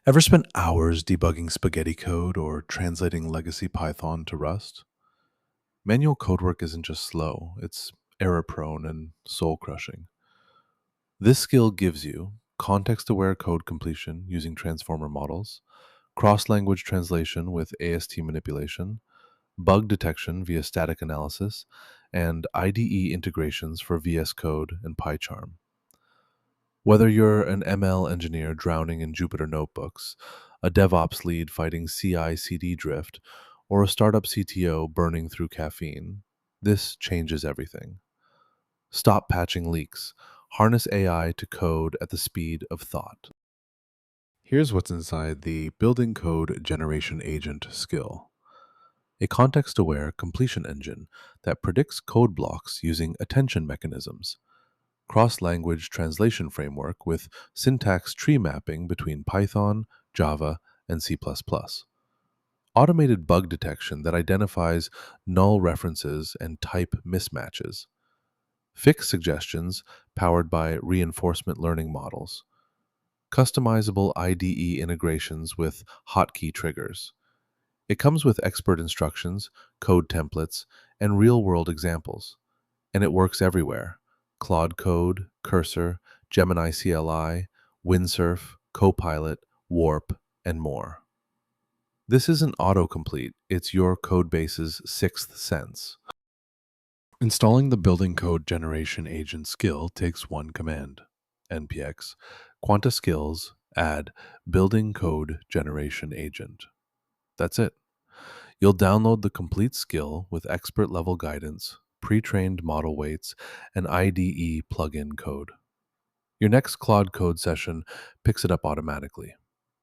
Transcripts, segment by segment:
Ever spent hours debugging spaghetti code or translating legacy Python to Rust? Manual code work isn't just slow, it's error prone and soul crushing. This skill gives you context aware code completion using transformer models, cross language translation with AST manipulation, bug detection via static analysis, and IDE integrations for VS Code and PyCharm. Whether you're an ML engineer drowning in Jupyter notebooks, a DevOps lead fighting CI CD drift, or a startup CTO burning through caffeine, this changes everything. Stop patching leaks. Harness AI to code at the speed of thought. Here's what's inside the Building Code Generation Agent skill: a context aware completion engine that predicts code blocks using attention mechanisms, cross language translation framework with syntax tree mapping between Python, Java, and C, automated bug detection that identifies null references and type mismatches, fix suggestions powered by reinforcement learning models, customizable IDE integrations with hotkey triggers. It comes with expert instructions, code templates, and real world examples, and it works everywhere: Claude Code, Cursor, Gemini CLI, Windsurf, Copilot, Warp, and more. This isn't autocomplete, it's your codebase's sixth sense. Installing the Building Code Generation Agent skill takes one command: npx quanta-skills add Building Code Generation Agent. That's it. You'll download the complete skill with expert level guidance, pre trained model weights, and IDE plugin code. Your next Claude Code session picks it up automatically.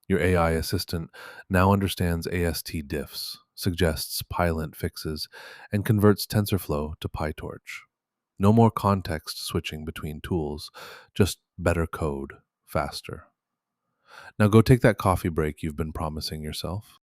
Your AI assistant now understands AST diffs, suggests Pylint fixes, and converts TensorFlow to PyTorch. No more context switching between tools, just better code, faster. Now go take that coffee break you've been promising yourself.